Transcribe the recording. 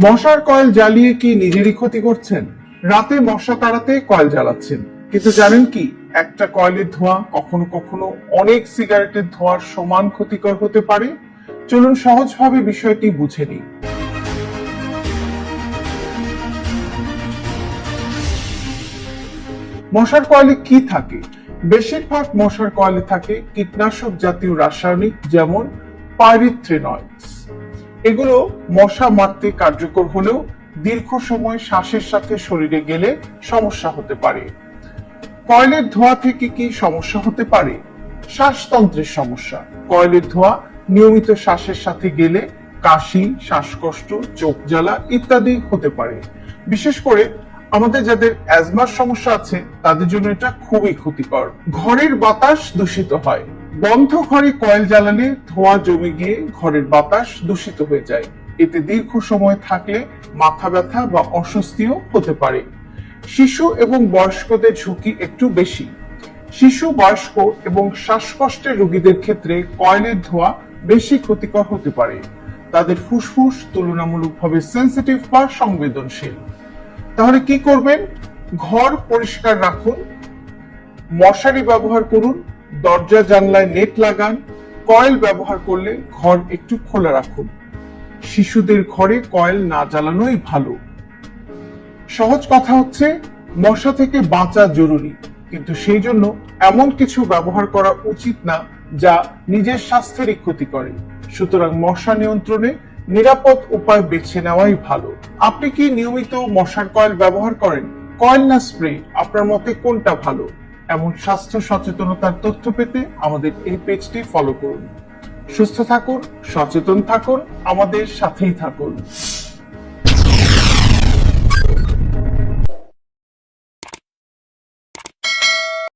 মশার কয়েল জ্বালিয়ে কি নিজেরই ক্ষতি করছেন? রাতে মশা তাড়াতে কয়েল জ্বালাচ্ছেন, কিন্তু জানেন কি একটা কয়েলের ধোঁয়া কখনো কখনো অনেক সিগারেটের ধোঁয়ার সমান ক্ষতিকর হতে পারে। চলুন সহজভাবে বিষয়টি বুঝে নিই। মশার কয়েলে কি থাকে? বেশিরভাগ মশার কয়েলে থাকে কীটনাশক জাতীয় রাসায়নিক, যেমন পাইরিথ্রিনয়েডস। এগুলো মশা মারতে কার্যকর হলেও দীর্ঘ সময় শ্বাসের সাথে শরীরে গেলে সমস্যা হতে পারে। কয়েলের ধোঁয়া থেকে কি সমস্যা হতে পারে? শ্বাসতন্ত্রের সমস্যা। কয়েলের ধোঁয়া নিয়মিত শ্বাসের সাথে গেলে কাশি, শ্বাসকষ্ট, চোখ জ্বালা ইত্যাদি হতে পারে। বিশেষ করে আমাদের যাদের অ্যাজমার সমস্যা আছে তাদের জন্য এটা খুবই ক্ষতিকর। ঘরের বাতাস দূষিত হয়। বন্ধ ঘরে কয়েল জ্বালালে ধোঁয়া জমে গিয়ে ঘরের বাতাস দূষিত হয়ে যায়। এতে দীর্ঘ সময় থাকলে মাথা ব্যথা বা অস্বস্তিও হতে পারে। শিশু এবং বয়স্কদের ঝুঁকি একটু বেশি। শিশু, বয়স্ক এবং শ্বাসকষ্টের রোগীদের ক্ষেত্রে কয়েলের ধোঁয়া বেশি ক্ষতিকর হতে পারে। তাদের ফুসফুস তুলনামূলকভাবে সেনসিটিভ বা সংবেদনশীল। তাহলে কি করবেন? ঘর পরিষ্কার রাখুন, মশারি ব্যবহার করুন, দরজা জানলায় নেট লাগান, কয়েল ব্যবহার করলে ঘর একটু খোলা রাখুন। শিশুদের ঘরে কয়েল না জ্বালানোই ভালো। সহজ কথা হচ্ছে, মশা থেকে বাঁচা জরুরি, কিন্তু সেই জন্য এমন কিছু ব্যবহার করা উচিত না যা নিজের স্বাস্থ্যেরই ক্ষতি করে। সুতরাং মশা নিয়ন্ত্রণে নিরাপদ উপায় বেছে নেওয়াই ভালো। আপনি কি নিয়মিত মশার কয়েল ব্যবহার করেন? কয়েল না স্প্রে, আপনার মতে কোনটা ভালো? এমন স্বাস্থ্য সচেতনতার তথ্য পেতে আমাদের এই পেজটি ফলো করুন। সুস্থ থাকুন, সচেতন থাকুন, আমাদের সাথেই থাকুন।